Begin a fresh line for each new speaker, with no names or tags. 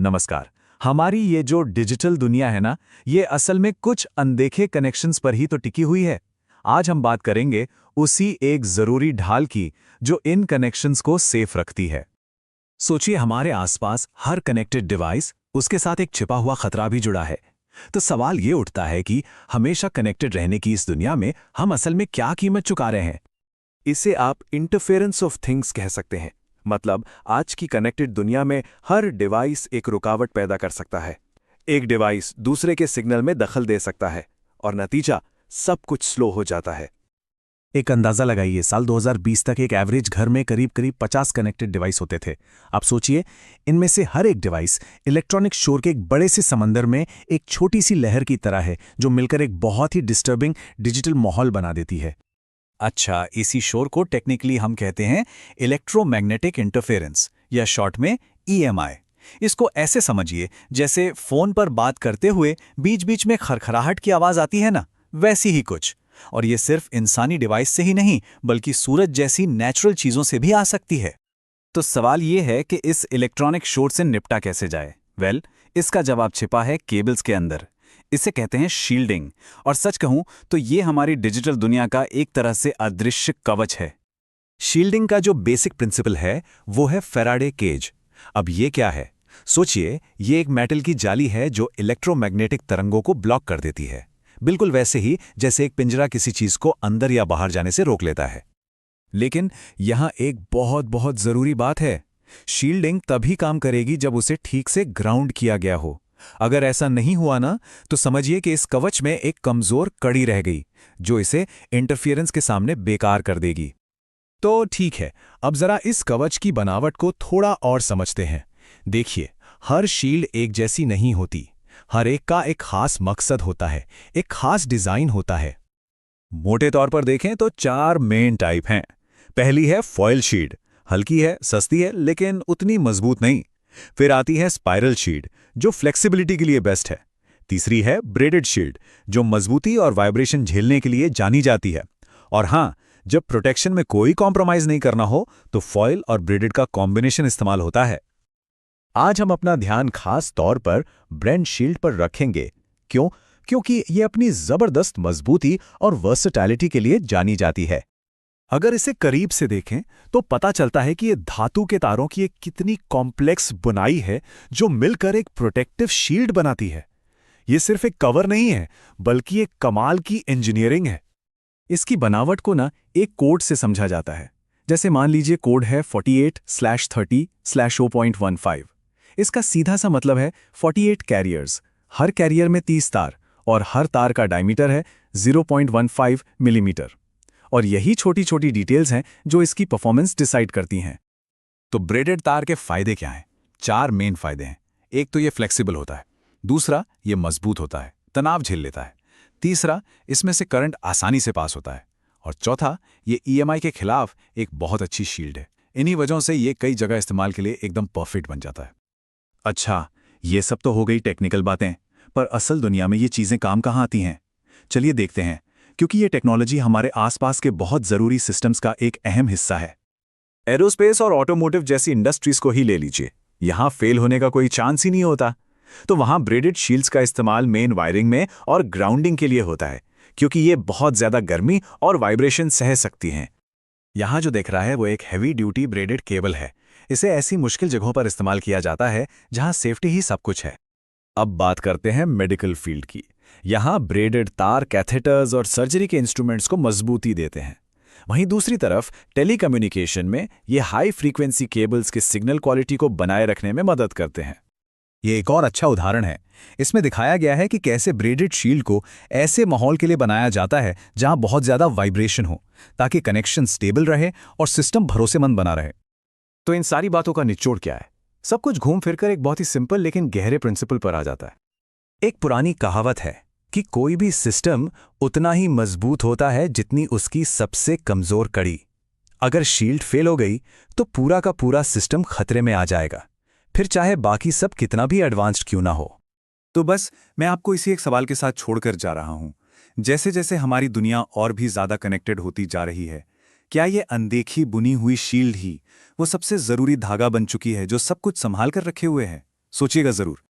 नमस्कार। हमारी ये जो डिजिटल दुनिया है ना, ये असल में कुछ अनदेखे कनेक्शंस पर ही तो टिकी हुई है। आज हम बात करेंगे उसी एक जरूरी ढाल की जो इन कनेक्शंस को सेफ रखती है। सोचिए, हमारे आसपास हर कनेक्टेड डिवाइस, उसके साथ एक छिपा हुआ खतरा भी जुड़ा है। तो सवाल ये उठता है कि हमेशा कनेक्टेड रहने की इस दुनिया में हम असल में क्या कीमत चुका रहे हैं।
इसे आप इंटरफेरेंस ऑफ थिंग्स कह सकते हैं। मतलब आज की कनेक्टेड दुनिया में हर डिवाइस एक रुकावट पैदा कर सकता है। एक डिवाइस दूसरे के सिग्नल में दखल दे सकता है और नतीजा सब कुछ स्लो हो जाता है।
एक अंदाजा लगाइए, साल 2020 तक एक एवरेज घर में करीब 50 कनेक्टेड डिवाइस होते थे। आप सोचिए, इनमें से हर एक डिवाइस इलेक्ट्रॉनिक शोर के एक बड़े से समंदर में एक छोटी सी लहर की तरह है, जो मिलकर एक बहुत ही डिस्टर्बिंग डिजिटल माहौल बना देती है। अच्छा, इसी शोर को टेक्निकली हम कहते हैं इलेक्ट्रोमैग्नेटिक इंटरफेरेंस, या शॉर्ट में EMI। इसको ऐसे समझिए, जैसे फोन पर बात करते हुए बीच बीच में खरखराहट की आवाज आती है ना, वैसी ही कुछ। और ये सिर्फ इंसानी डिवाइस से ही नहीं, बल्कि सूरज जैसी नेचुरल चीजों से भी आ सकती है। तो सवाल ये है कि इस इलेक्ट्रॉनिक शोर से निपटा कैसे जाए। वेल, इसका जवाब छिपा है केबल्स के अंदर। इसे कहते हैं शील्डिंग। और सच कहूं तो ये हमारी डिजिटल दुनिया का एक तरह से अदृश्य कवच है। शील्डिंग का जो बेसिक प्रिंसिपल है वो है फैराडे केज। अब ये क्या है? सोचिए, ये एक मेटल की जाली है जो इलेक्ट्रोमैग्नेटिक तरंगों को ब्लॉक कर देती है, बिल्कुल वैसे ही जैसे एक पिंजरा किसी चीज को अंदर या बाहर जाने से रोक लेता है। लेकिन यहां एक बहुत जरूरी बात है। शील्डिंग तभी काम करेगी जब उसे ठीक से ग्राउंड किया गया हो। अगर ऐसा नहीं हुआ ना, तो समझिए कि इस कवच में एक कमजोर कड़ी रह गई, जो इसे इंटरफेरेंस के सामने बेकार कर देगी। तो ठीक है, अब जरा इस कवच की बनावट को थोड़ा और समझते हैं। देखिए, हर शील्ड एक जैसी नहीं होती। हर एक का एक खास मकसद होता है, एक खास डिजाइन होता है। मोटे तौर पर देखें तो 4 मेन टाइप हैं। पहली है फॉयल शील्ड, हल्की है, सस्ती है, लेकिन उतनी मजबूत नहीं। फिर आती है स्पाइरल शील्ड, जो फ्लेक्सिबिलिटी के लिए बेस्ट है। तीसरी है ब्रेडेड शील्ड, जो मजबूती और वाइब्रेशन झेलने के लिए जानी जाती है। और हाँ, जब प्रोटेक्शन में कोई कॉम्प्रोमाइज नहीं करना हो, तो फॉयल और ब्रेडेड का कॉम्बिनेशन इस्तेमाल होता है। आज हम अपना ध्यान खास तौर पर ब्रेड शील्ड पर रखेंगे। क्यों? क्योंकि ये अपनी जबरदस्त मजबूती और वर्सेटैलिटी के लिए जानी जाती है। अगर इसे करीब से देखें तो पता चलता है कि ये धातु के तारों की एक कितनी कॉम्प्लेक्स बुनाई है, जो मिलकर एक प्रोटेक्टिव शील्ड बनाती है। ये सिर्फ एक कवर नहीं है, बल्कि एक कमाल की इंजीनियरिंग है। इसकी बनावट को ना एक कोड से समझा जाता है। जैसे मान लीजिए, कोड है 48/30/0.15। इसका सीधा सा मतलब है 48 कैरियर्स, हर कैरियर में 30 तार, और हर तार का डायमीटर है 0.15 मिलीमीटर। और यही छोटी छोटी डिटेल्स हैं जो इसकी परफॉर्मेंस डिसाइड करती हैं। तो ब्रेडेड तार के फायदे क्या हैं? 4 मेन फायदे हैं। एक तो ये फ्लेक्सिबल होता है, दूसरा ये मजबूत होता है, तनाव झेल लेता है, तीसरा इसमें से करंट आसानी से पास होता है, और चौथा ये EMI के खिलाफ एक बहुत अच्छी शील्ड है। इन्हीं वजहों से ये कई जगह इस्तेमाल के लिए एकदम परफेक्ट बन जाता है। अच्छा, ये सब तो हो गई टेक्निकल बातें, पर असल दुनिया में ये चीजें काम कहाँ आती हैं? चलिए देखते हैं, क्योंकि ये टेक्नोलॉजी हमारे आसपास के बहुत जरूरी सिस्टम्स का एक अहम हिस्सा है। एरोस्पेस और ऑटोमोटिव जैसी इंडस्ट्रीज को ही ले लीजिए, यहां फेल होने का कोई चांस ही नहीं होता। तो वहां ब्रेडेड शील्ड्स का इस्तेमाल मेन वायरिंग में और ग्राउंडिंग के लिए होता है, क्योंकि ये बहुत ज्यादा गर्मी और वाइब्रेशन सह सकती हैं। यहां जो दिख रहा है वो एक हैवी ड्यूटी ब्रेडेड केबल है। इसे ऐसी मुश्किल जगहों पर इस्तेमाल किया जाता है जहां सेफ्टी ही सब कुछ है। अब बात करते हैं मेडिकल फील्ड की। यहां ब्रेडेड तार कैथेटर्स और सर्जरी के इंस्ट्रूमेंट्स को मजबूती देते हैं। वहीं दूसरी तरफ टेलीकम्युनिकेशन में ये हाई फ्रीक्वेंसी केबल्स के सिग्नल क्वालिटी को बनाए रखने में मदद करते हैं। ये एक और अच्छा उदाहरण है। इसमें दिखाया गया है कि कैसे ब्रेडेड शील्ड को ऐसे माहौल के लिए बनाया जाता है जहां बहुत ज्यादा वाइब्रेशन हो, ताकि कनेक्शन स्टेबल रहे और सिस्टम भरोसेमंद बना रहे। तो इन सारी बातों का निचोड़ क्या है? सब कुछ घूम फिरकर एक बहुत ही सिंपल लेकिन गहरे प्रिंसिपल पर आ जाता है। एक पुरानी कहावत है कि कोई भी सिस्टम उतना ही मजबूत होता है जितनी उसकी सबसे कमजोर कड़ी। अगर शील्ड फेल हो गई तो पूरा का पूरा सिस्टम खतरे में आ जाएगा, फिर चाहे बाकी सब कितना भी एडवांस्ड क्यों ना हो। तो बस मैं आपको इसी एक सवाल के साथ छोड़कर जा रहा हूं। जैसे जैसे हमारी दुनिया और भी ज्यादा कनेक्टेड होती जा रही है, क्या ये अनदेखी बुनी हुई शील्ड ही वो सबसे जरूरी धागा बन चुकी है जो सब कुछ संभाल कर रखे हुए है?
सोचिएगा जरूर।